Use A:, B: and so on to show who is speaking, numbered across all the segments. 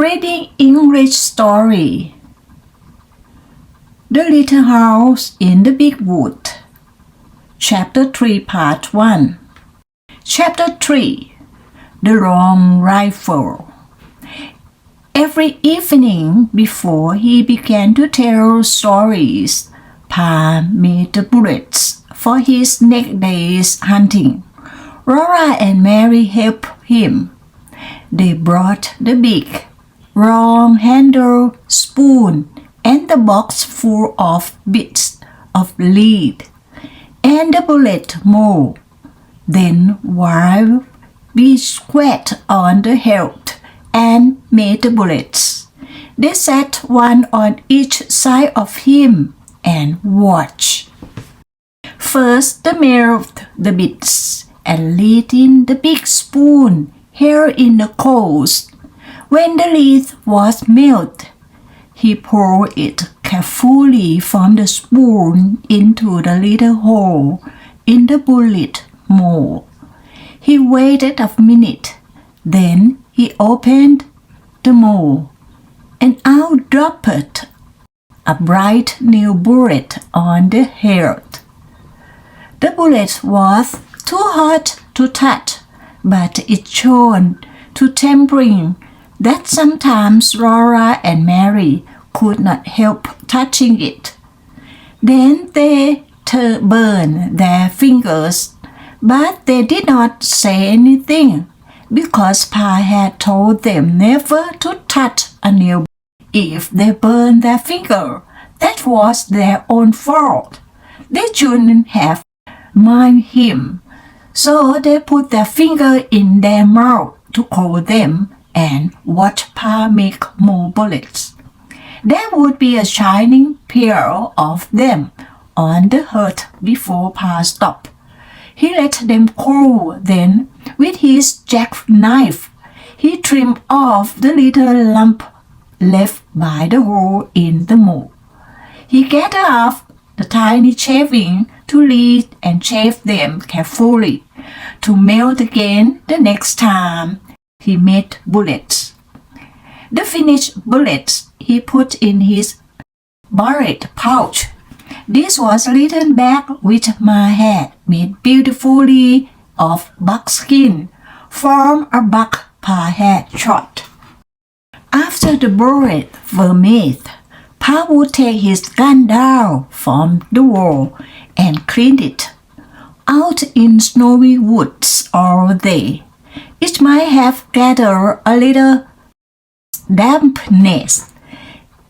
A: Reading English Story. The Little House in the Big Wood. Chapter 3, Part 1. Chapter 3. The Long Rifle. Every evening before he began to tell stories, Pa made the bullets for his next day's hunting. Laura and Mary helped him. They brought the big, long-handled spoon and the box full of bits of lead and the bullet mold. Then while we squat on the hilt and made the bullets, they sat one on each side of him and watched. First they melted the bits and laid in the big spoon held in the coals. When the lead was melted, he poured it carefully from the spoon into the little hole in the bullet mold. He waited a minute, then he opened the mold, and out dropped a bright new bullet on the hilt. The bullet was too hot to touch, but it shone to tempering that sometimes Laura and Mary could not help touching it. Then they burned their fingers, but they did not say anything because Pa had told them never to touch a nail. If they burned their finger, that was their own fault. They shouldn't have minded him. So they put their finger in their mouth to cool them and watch Pa make more bullets. There would be a shining pair of them on the hearth before Pa stopped. He let them cool, then with his jackknife he trimmed off the little lump left by the hole in the mold. He gathered up the tiny shavings to lead and shave them carefully to melt again the next time he made bullets. The finished bullets he put in his barrette pouch. This was a little bag which Ma had made beautifully of buckskin from a buck Pa had shot. After the bullets were made, Pa would take his gun down from the wall and clean it. Out in snowy woods all day, it might have gathered a little dampness,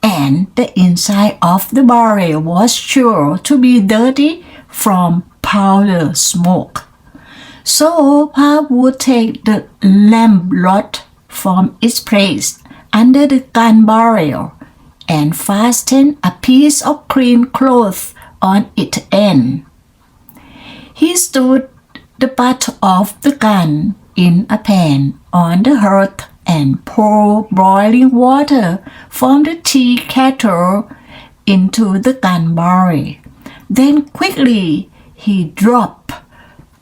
A: and the inside of the barrel was sure to be dirty from powder smoke. So Pa would take the lamp rod from its place under the gun barrel and fasten a piece of clean cloth on its end. He stood the butt of the gun in a pan on the hearth and poured boiling water from the tea kettle into the gun barrel. Then quickly he dropped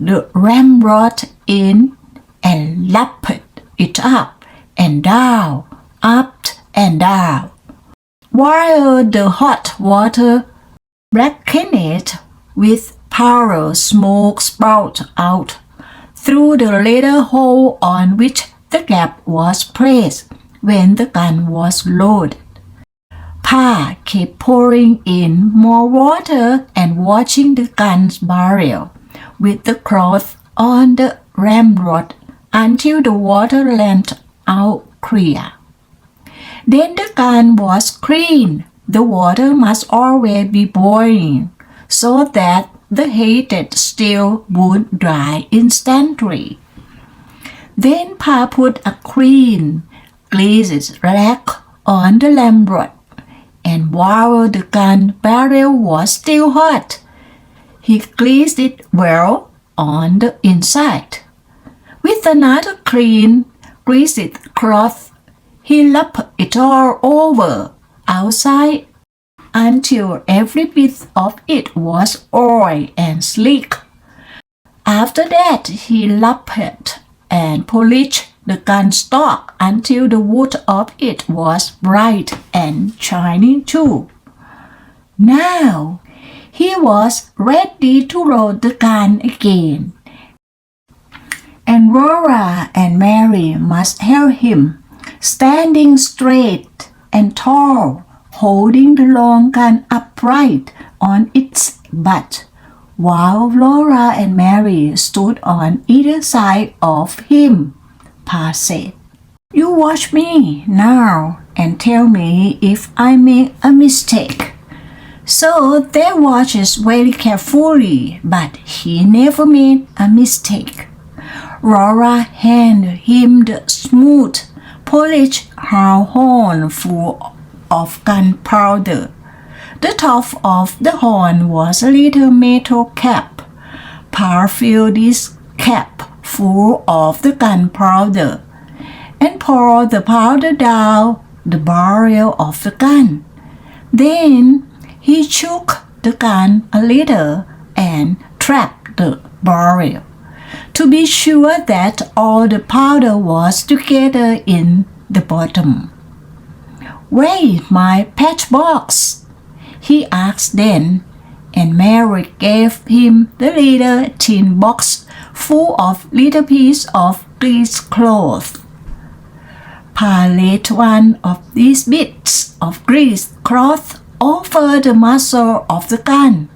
A: the ramrod in and lapped it up and down, up and down, while the hot water blackened it with powder smoke spout out through the little hole on which the gap was placed when the gun was loaded. Pa kept pouring in more water and watching the gun's barrel with the cloth on the ramrod until the water ran out clear. Then the gun was clean. The water must always be boiling so that the heated steel would dry instantly. Then Pa put a clean, greased rag on the ramrod, and while the gun barrel was still hot, he greased it well on the inside. With another clean, greased cloth, he lapped it all over outside until every bit of it was oily and sleek. After that, he lapped and polished the gun stock until the wood of it was bright and shining too. Now he was ready to load the gun again, and Laura and Mary must help him, standing straight and tall, holding the long gun upright on its butt, while Laura and Mary stood on either side of him. Pa said, "You watch me now and tell me if I make a mistake." So they watched very carefully, but he never made a mistake. Laura handed him the smooth, polished horn full of gunpowder. The top of the horn was a little metal cap. Pa filled this cap full of the gunpowder and poured the powder down the barrel of the gun. Then he shook the gun a little and tapped the barrel to be sure that all the powder was together in the bottom. "Where is my matchbox?" he asked then, and Mary gave him the little tin box full of little pieces of grease cloth. Pa laid one of these bits of grease cloth over the muzzle of the gun,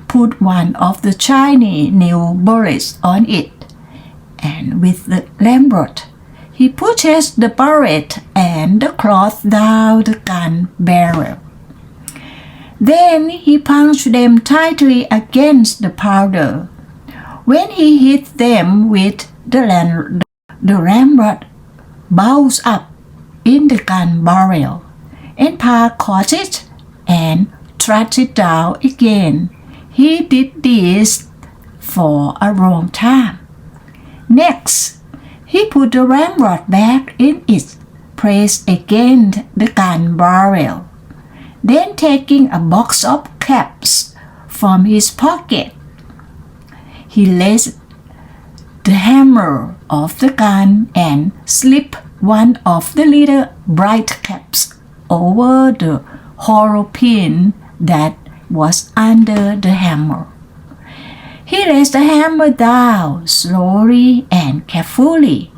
A: put one of the shiny new bullets on it, and with the ramrod he pushed the bullet and the cloth down the gun barrel. Then he punched them tightly against the powder. When he hit them with the ramrod bounced up in the gun barrel, and Pa caught it and thrust it down again. He did this for a long time. Next, he put the ramrod back in its place against the gun barrel. Then, taking a box of caps from his pocket, he laid the hammer of the gun and slipped one of the little bright caps over the hollow pin that was under the hammer. He raised the hammer down slowly and carefully.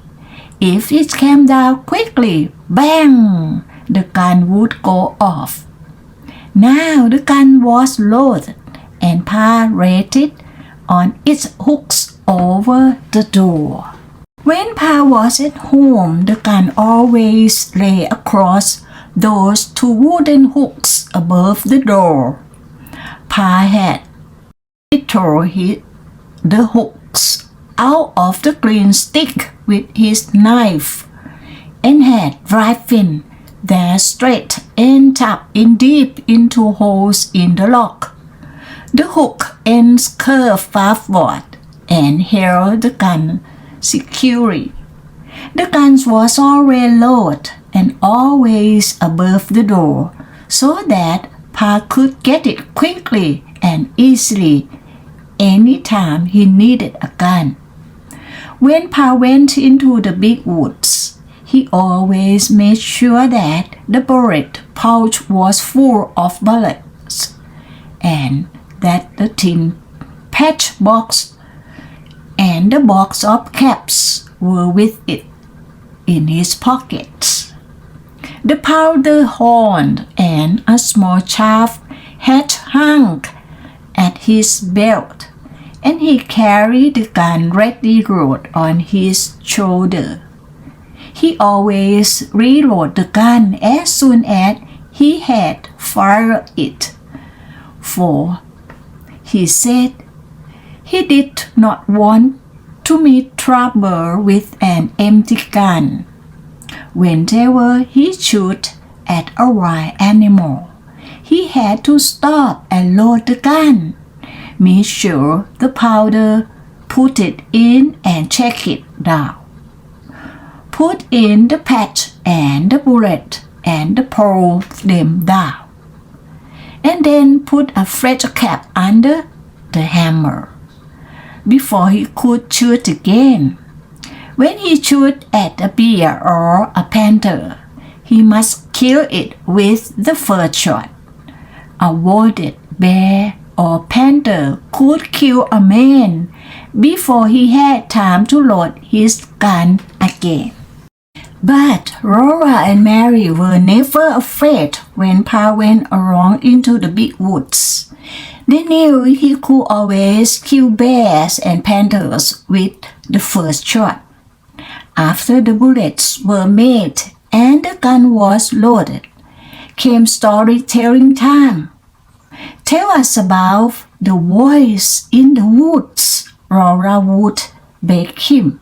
A: If it came down quickly, bang, the gun would go off. Now the gun was loaded, and Pa laid it on its hooks over the door. When Pa was at home, the gun always lay across those two wooden hooks above the door. Pa had torn the hooks out of the green stick with his knife and had driven their straight end up in deep into holes in the lock. The hook ends curved backward and held the gun securely. The gun was always loaded and always above the door, so that Pa could get it quickly and easily any time he needed a gun. When Pa went into the big woods, he always made sure that the bullet pouch was full of bullets and that the tin patch box and the box of caps were with it in his pockets. The powder horn and a small shaft had hung at his belt, and he carried the gun ready loaded on his shoulder. He always reloaded the gun as soon as he had fired it, for he said he did not want to meet trouble with an empty gun. Whenever he shot at a wild animal, he had to stop and load the gun, make sure the powder, put it in and check it down, put in the patch and the bullet and pull them down, and then put a fresh cap under the hammer before he could shoot again. When he shoots at a bear or a panther, he must kill it with the first shot. A wounded bear or panther could kill a man before he had time to load his gun again. But Laura and Mary were never afraid when Pa went along into the big woods. They knew he could always kill bears and panthers with the first shot. After the bullets were made and the gun was loaded, came storytelling time. Tell us about the voice in the woods, Laura would beg him.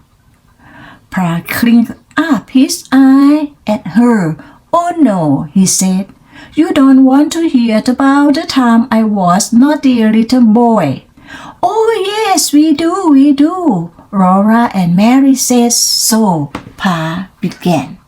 A: Pa clinked up his eye at her. Oh no, he said. You don't want to hear about the time I was naughty little boy. Oh yes, we do. Laura and Mary said so. Pa began.